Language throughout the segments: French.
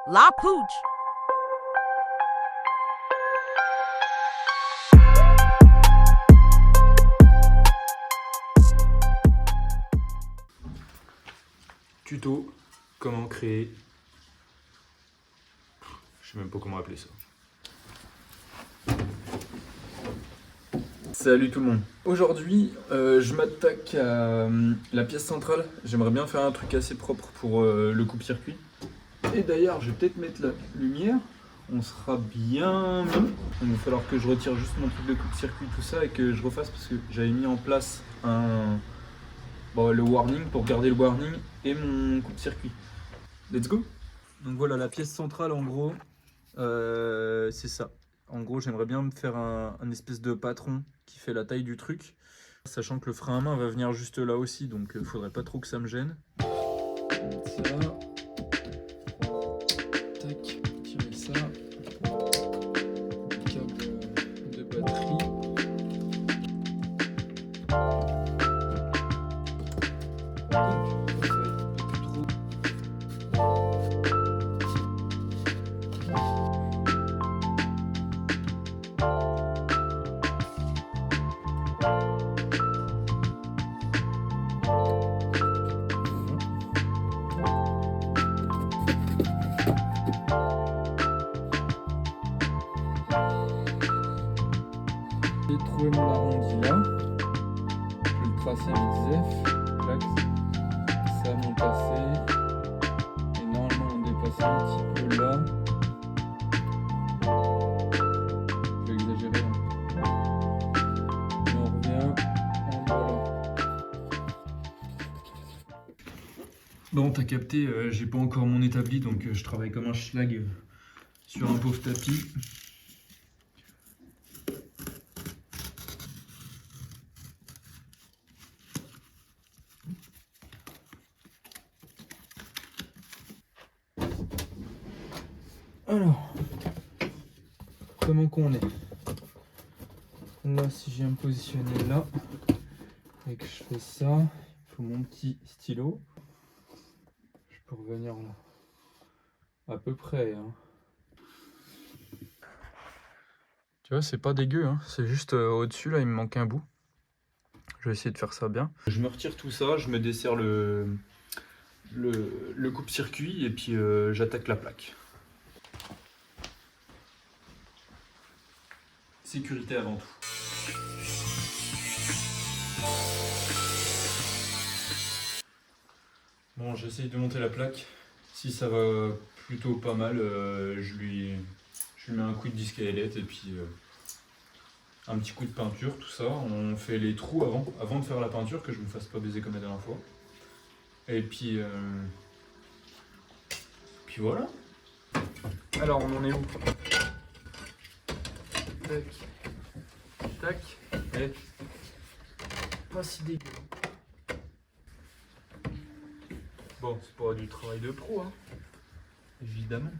La Pooch. Tuto, comment créer... Je sais même pas comment appeler ça. Salut tout le monde. Aujourd'hui, je m'attaque à la pièce centrale. J'aimerais bien faire un truc assez propre pour le coupe-circuit. Et d'ailleurs, je vais peut-être mettre la lumière. On sera bien mieux. Il va falloir que je retire juste mon truc de coupe-circuit, tout ça, et que je refasse parce que j'avais mis en place le warning pour garder le warning et mon coupe-circuit. Let's go. Donc voilà, la pièce centrale en gros, c'est ça. En gros, j'aimerais bien me faire un espèce de patron qui fait la taille du truc, sachant que le frein à main va venir juste là aussi, donc faudrait pas trop que ça me gêne. Ça. Tac, tirer ça. Câble de batterie. J'ai trouvé mon arrondi là. Je vais le tracer vite clac. Ça mon passé. Et normalement on dépasse un petit peu là. Je vais exagérer. Et on revient en bas là. Bon, t'as capté, j'ai pas encore mon établi, donc je travaille comme un schlag sur un pauvre tapis. Alors, comment qu'on est? Là, si je viens me positionner là, et que je fais ça, il faut mon petit stylo. Je peux revenir là. À peu près. Hein. Tu vois, c'est pas dégueu, hein. C'est juste au-dessus, là, il me manque un bout. Je vais essayer de faire ça bien. Je me retire tout ça, je me desserre le coupe-circuit et puis j'attaque la plaque. Sécurité avant tout. Bon, j'essaye de monter la plaque. Si ça va plutôt pas mal, je lui mets un coup de disque à ailette et puis un petit coup de peinture, tout ça. On fait les trous avant de faire la peinture, que je me fasse pas baiser comme la dernière fois. Et puis voilà. Alors, on en est où? Tac. Tac. Et pas si dégueu. Bon, c'est pas du travail de pro, hein. Évidemment.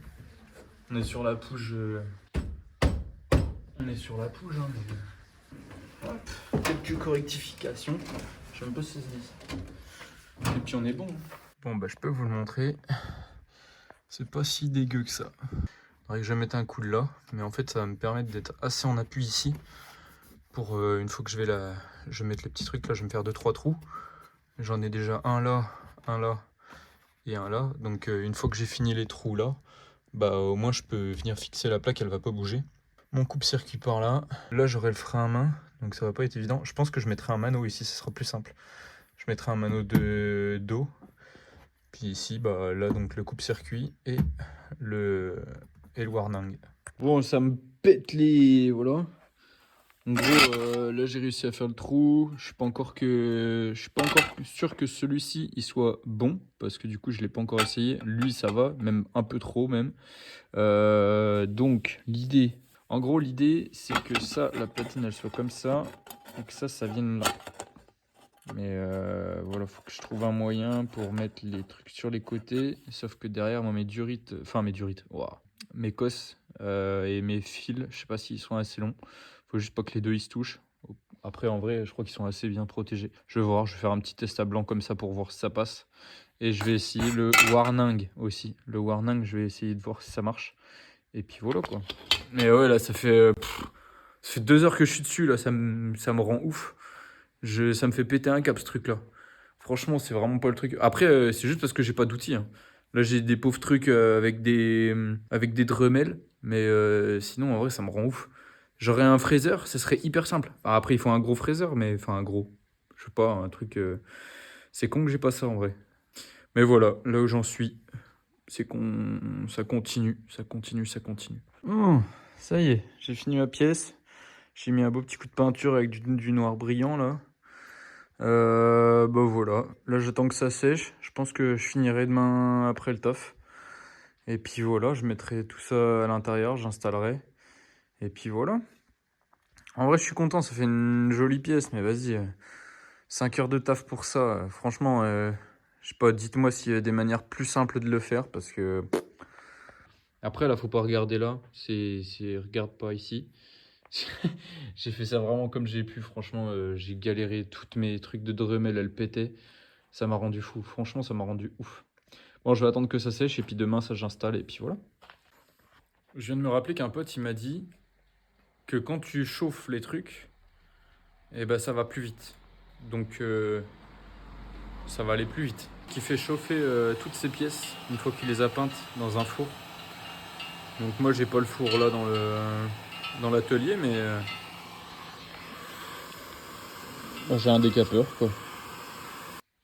On est sur la pouge. On est sur la pouge, hein, mais... Hop, quelques correctifications. Je sais même pas si ça se dit ça. Et puis on est bon. Bon, bah je peux vous le montrer. C'est pas si dégueu que ça. Il faudrait que je mette un coup de là, mais en fait ça va me permettre d'être assez en appui ici. Pour une fois que je vais mettre les petits trucs là, je vais me faire 2-3 trous. J'en ai déjà un là et un là. Donc une fois que j'ai fini les trous là, bah au moins je peux venir fixer la plaque, elle va pas bouger. Mon coupe-circuit par là. Là j'aurai le frein à main, donc ça va pas être évident. Je pense que je mettrai un mano ici, ça sera plus simple. Je mettrai un mano de dos. Puis ici, bah là donc le coupe-circuit et le warning. Bon, ça me pète les... Voilà. En gros, là j'ai réussi à faire le trou. Je suis pas encore sûr que celui-ci il soit bon parce que du coup je l'ai pas encore essayé. Lui ça va, même un peu trop même. Donc l'idée, en gros l'idée c'est que ça, la platine elle soit comme ça et que ça vienne là. Mais voilà, faut que je trouve un moyen pour mettre les trucs sur les côtés. Sauf que derrière moi mes durites, mes cosses et mes fils, je sais pas s'ils sont assez longs. Faut juste pas que les deux ils se touchent. Après, en vrai, je crois qu'ils sont assez bien protégés. Je vais voir, je vais faire un petit test à blanc comme ça pour voir si ça passe. Et je vais essayer le warning aussi. Le warning, je vais essayer de voir si ça marche. Et puis voilà quoi. Mais ouais, là, ça fait 2 heures que je suis dessus, là, ça me rend ouf. Ça me fait péter un cap ce truc-là. Franchement, c'est vraiment pas le truc. Après, c'est juste parce que j'ai pas d'outils, hein. Là, j'ai des pauvres trucs avec des Dremel. Mais sinon, en vrai, ça me rend ouf. J'aurais un fraiseur, ça serait hyper simple. Enfin, après, il faut un gros fraiseur, mais enfin, un gros. Je sais pas, un truc. C'est con que j'ai pas ça en vrai. Mais voilà, là où j'en suis, c'est ça continue, ça continue, ça continue. Oh, ça y est, j'ai fini ma pièce. J'ai mis un beau petit coup de peinture avec du noir brillant là. Bah voilà, là j'attends que ça sèche. Je pense que je finirai demain après le taf. Et puis voilà, je mettrai tout ça à l'intérieur, j'installerai. Et puis voilà. En vrai, je suis content, ça fait une jolie pièce, mais vas-y, 5 heures de taf pour ça. Franchement, je sais pas, dites-moi s'il y a des manières plus simples de le faire parce que. Après, là, faut pas regarder là. Regarde pas ici. J'ai fait ça vraiment comme j'ai pu. Franchement, j'ai galéré. Toutes mes trucs de Dremel, elles pétaient. Ça m'a rendu fou. Franchement, ça m'a rendu ouf. Bon, je vais attendre que ça sèche et puis demain, ça j'installe et puis voilà. Je viens de me rappeler qu'un pote, il m'a dit que quand tu chauffes les trucs, eh ben, ça va plus vite. Donc, ça va aller plus vite. Qui fait chauffer toutes ces pièces une fois qu'il les a peintes dans un four. Donc moi, j'ai pas le four là dans l'atelier, mais j'ai un décapeur quoi.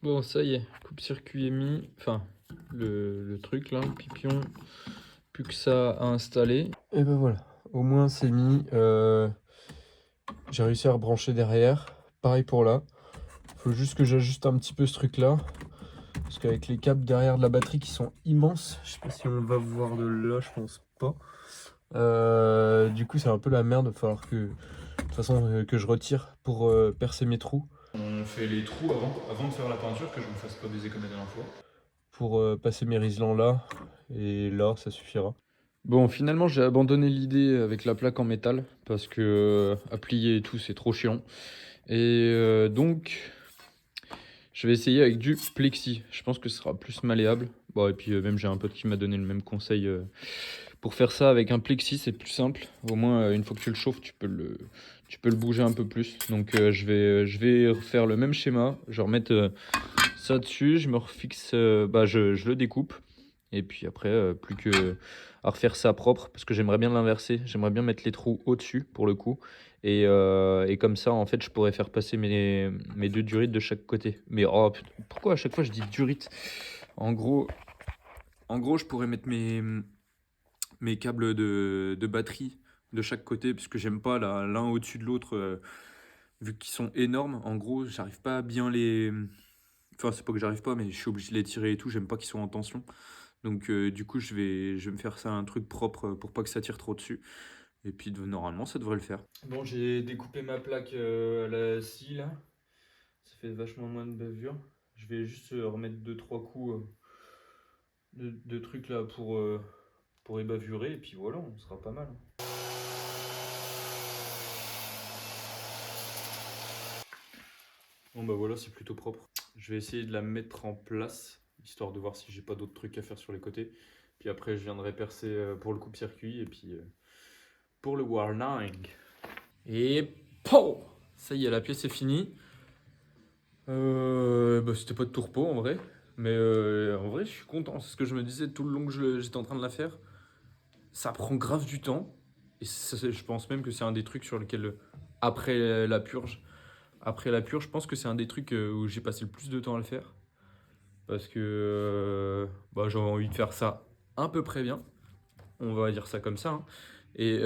Bon, ça y est, coupe-circuit est mis. Enfin, le truc là, pipion. Plus que ça à installer. Et ben voilà, au moins c'est mis. J'ai réussi à rebrancher derrière. Pareil pour là. Faut juste que j'ajuste un petit peu ce truc là. Parce qu'avec les câbles derrière de la batterie qui sont immenses, je sais pas si on va voir de là, je pense pas. Du coup, c'est un peu la merde. Il va falloir que, de toute façon, que je retire pour percer mes trous. On fait les trous avant de faire la peinture, que je me fasse pas baiser comme la dernière fois. Pour passer mes riselants là. Et là, ça suffira. Bon, finalement, j'ai abandonné l'idée avec la plaque en métal parce que à plier et tout, c'est trop chiant. Et donc, je vais essayer avec du plexi. Je pense que ce sera plus malléable. Bon, et puis même, j'ai un pote qui m'a donné le même conseil pour faire ça avec un plexi, c'est plus simple. Au moins, une fois que tu le chauffes, tu peux le bouger un peu plus. Donc, je vais refaire le même schéma. Je vais remettre ça dessus. Je me refixe, je le découpe. Et puis après, plus que à refaire ça propre, parce que j'aimerais bien l'inverser. J'aimerais bien mettre les trous au-dessus, pour le coup. Et comme ça, en fait, je pourrais faire passer mes deux durites de chaque côté. Mais oh, putain, pourquoi à chaque fois je dis durites? En gros, je pourrais mettre mes câbles de batterie de chaque côté, parce que j'aime pas l'un au-dessus de l'autre, vu qu'ils sont énormes. En gros, j'arrive pas à bien les... Enfin, c'est pas que j'arrive pas, mais je suis obligé de les tirer et tout. J'aime pas qu'ils soient en tension. Donc du coup, je vais me faire ça un truc propre pour pas que ça tire trop dessus. Et puis normalement, ça devrait le faire. Bon, j'ai découpé ma plaque à la scie là. Ça fait vachement moins de bavure. Je vais juste remettre 2-3 coups de trucs là pour ébavurer. Et puis voilà, on sera pas mal. Bon bah voilà, c'est plutôt propre. Je vais essayer de la mettre en place, histoire de voir si j'ai pas d'autres trucs à faire sur les côtés. Puis après, je viendrai percer pour le coupe-circuit et puis pour le warning. Et POW! Ça y est, la pièce est finie. C'était pas de tourpeau en vrai. Mais en vrai, je suis content. C'est ce que je me disais tout le long que j'étais en train de la faire. Ça prend grave du temps. Et je pense même que c'est un des trucs sur lequel, après la purge, je pense que c'est un des trucs où j'ai passé le plus de temps à le faire. Parce que j'avais envie de faire ça à peu près bien. On va dire ça comme ça, hein. Et,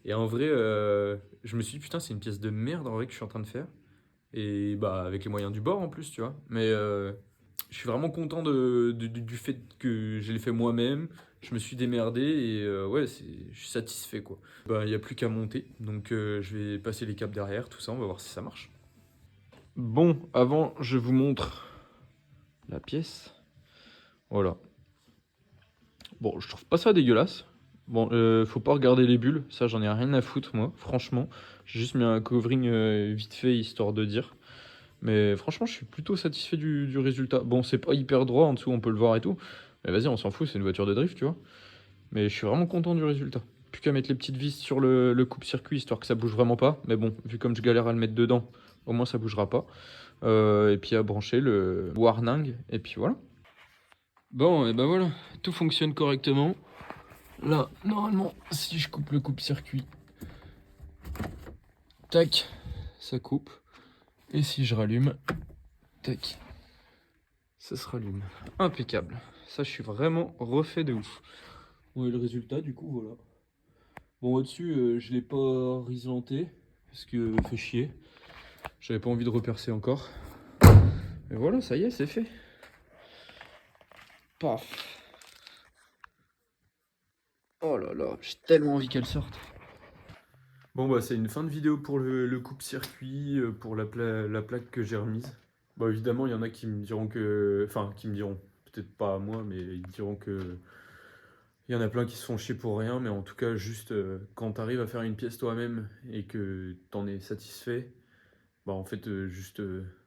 et en vrai, je me suis dit, putain, c'est une pièce de merde en vrai que je suis en train de faire. Et bah, avec les moyens du bord en plus, tu vois. Mais je suis vraiment content du fait que je l'ai fait moi-même. Je me suis démerdé et ouais, je suis satisfait quoi. Bah, il n'y a plus qu'à monter. Donc, je vais passer les câbles derrière, tout ça. On va voir si ça marche. Bon, avant, je vous montre la pièce. Voilà. Bon, je trouve pas ça dégueulasse. Bon, faut pas regarder les bulles, ça j'en ai rien à foutre moi, franchement. J'ai juste mis un covering vite fait histoire de dire. Mais franchement, je suis plutôt satisfait du résultat. Bon, c'est pas hyper droit en dessous, on peut le voir et tout. Mais vas-y, on s'en fout, c'est une voiture de drift, tu vois. Mais je suis vraiment content du résultat. Plus qu'à mettre les petites vis sur le coupe-circuit, histoire que ça bouge vraiment pas. Mais bon, vu comme je galère à le mettre dedans, au moins ça bougera pas. Et puis à brancher le warning, et puis voilà. Bon, et ben voilà, tout fonctionne correctement. Là, normalement, si je coupe le coupe-circuit, tac, ça coupe. Et si je rallume, tac, ça se rallume. Impeccable. Ça, je suis vraiment refait de ouf. Bon, et le résultat, du coup, voilà. Bon, au-dessus, je l'ai pas risolenté, parce que fait chier. J'avais pas envie de repercer encore. Et voilà, ça y est, c'est fait. Paf. Oh là là, j'ai tellement envie qu'elle sorte. Bon, bah, c'est une fin de vidéo pour le coupe-circuit, pour la plaque que j'ai remise. Bah, évidemment, il y en a qui me diront que. Enfin, qui me diront, peut-être pas à moi, mais ils diront que. Il y en a plein qui se font chier pour rien, mais en tout cas, juste quand t'arrives à faire une pièce toi-même et que t'en es satisfait, bah en fait, juste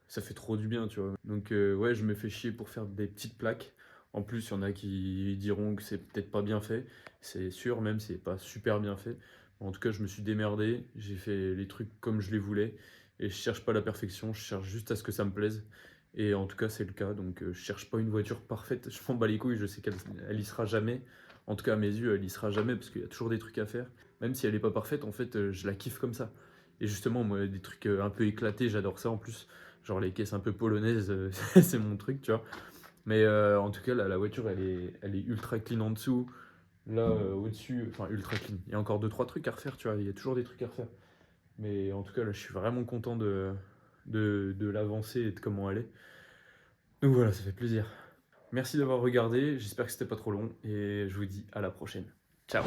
ça fait trop du bien, tu vois. Donc, ouais, je me fais chier pour faire des petites plaques. En plus, il y en a qui diront que c'est peut-être pas bien fait. C'est sûr, même si c'est pas super bien fait. En tout cas, je me suis démerdé. J'ai fait les trucs comme je les voulais. Et je cherche pas la perfection, je cherche juste à ce que ça me plaise. Et en tout cas, c'est le cas. Donc, je cherche pas une voiture parfaite. Je m'en bats les couilles, je sais qu'elle y sera jamais. En tout cas, à mes yeux, elle y sera jamais parce qu'il y a toujours des trucs à faire. Même si elle est pas parfaite, en fait, je la kiffe comme ça. Et justement, moi, des trucs un peu éclatés, j'adore ça en plus. Genre les caisses un peu polonaises, c'est mon truc, tu vois. Mais en tout cas, là, la voiture, elle est ultra clean en dessous. Là, au-dessus, enfin, ultra clean. Il y a encore deux trois trucs à refaire, tu vois. Il y a toujours des trucs à refaire. Mais en tout cas, là, je suis vraiment content de l'avancée et de comment elle est. Donc voilà, ça fait plaisir. Merci d'avoir regardé. J'espère que c'était pas trop long. Et je vous dis à la prochaine. Ciao!